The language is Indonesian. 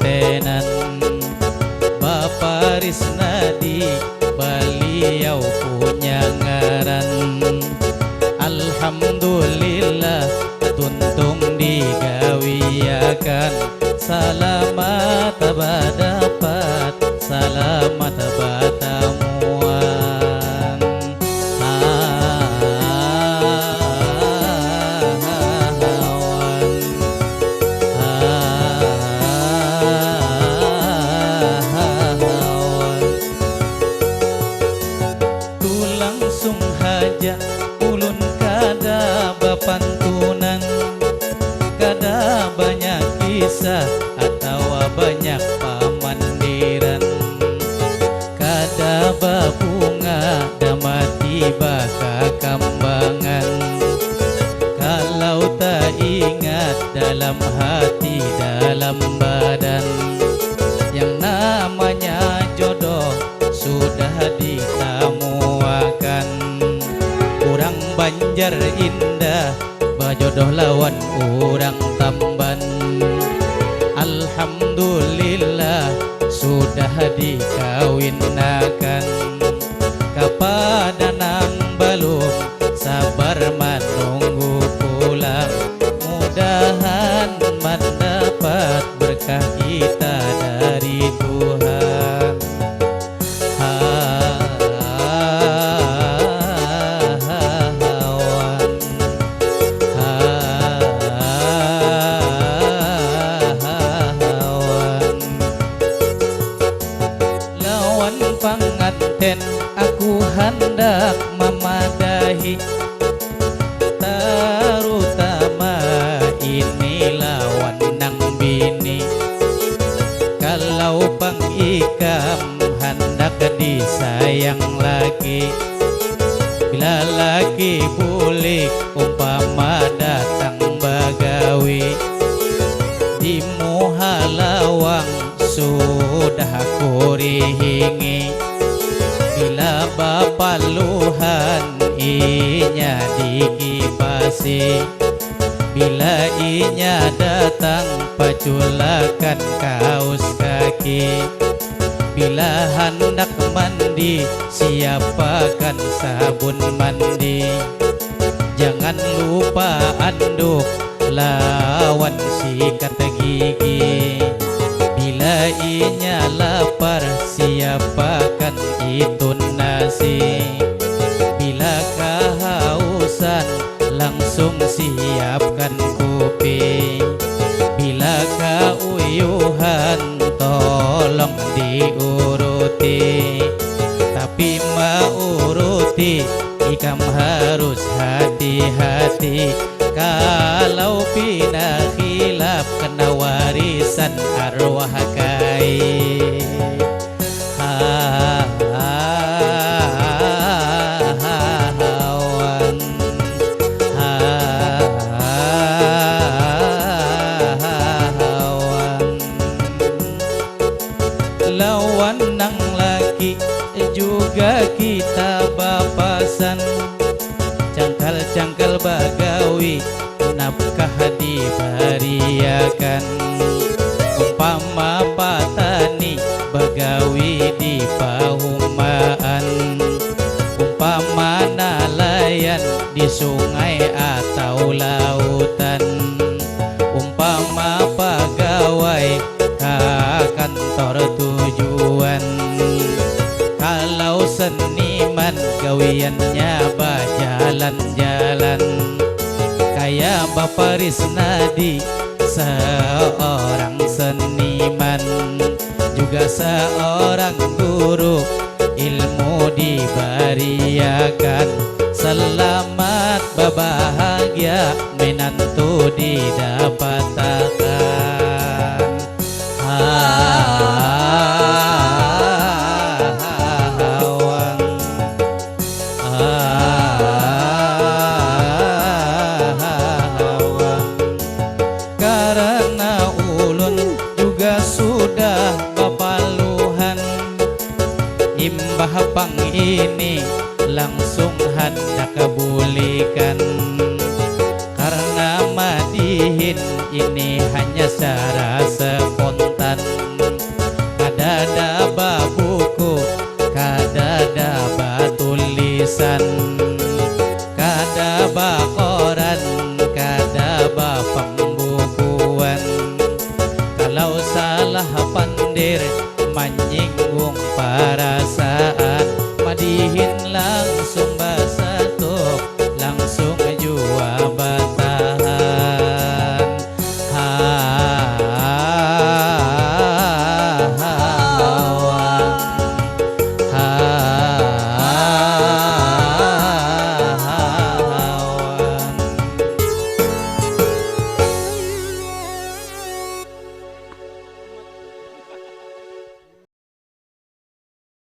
mantenan. Bapak Risnadi beliau punya ngaran. Alhamdulillah tuntung digawiakan. Selamat berdapat, selamat bertemuan. Tu langsung haja ulun kada bapantunan, kada banyak kisah atau banyak pamandiran, kada babunga damati baka kambangan. Kalau tak ingat dalam hati dalam badan, yang namanya jodoh sudah ditamuakan. Urang Banjar indah bajodoh lawan urang Tamban. Alhamdulillah sudah dikawinakan. Kepada nang belum sabar menunggu pulang, mudahan mendapat berkah kita dari Tuhan. Panganten aku hendak memadahi, terutama ini lawan nang bini. Kalau pangikam hendak disayang lagi, bila lagi bulik umpama datang bagawi, di muhalawang sudah aku rihingi. Bila bapaluhan inya dikipasi, bila inya datang paculakan kaos kaki. Bila hendak mandi siapakan sabun mandi. Jangan lupa anduk lawan sikat gigi. Bila inya lapar siapakan itu nasi. Bila kehausan langsung siapkan kopi. Bila keuyuhan tolong diuruti. Tapi mauruti ikam harus hati-hati. Kalau pina khilaf kena warisan arwah kai. Lawan nang laki juga kita bapasan. Cangkal-cangkal bagawi nafkah dibariakan. Umpama patani bagawi di pahumaan. Umpama nalayan di sungai atau lautan. Umpama pegawai ke kantor tujuan. Kalau seniman gawiannya berjalan-jalan, kayak Bapak Risnadi seorang seniman, juga seorang guru ilmu dibariakan. Selamat berbahagia menantu didapatkan. Karena ulun juga sudah bapaluhan, imbah pang ini langsung hendak kebulikan. Karena madihin ini hanya secara spontan, kadada buku, kadada tulisan, kadaba koran, kadaba pembukuan. Kalau salah pandir menyinggung perasaan, madihin langsung basatuk, langsung jua batahan. Ha, ha, ha.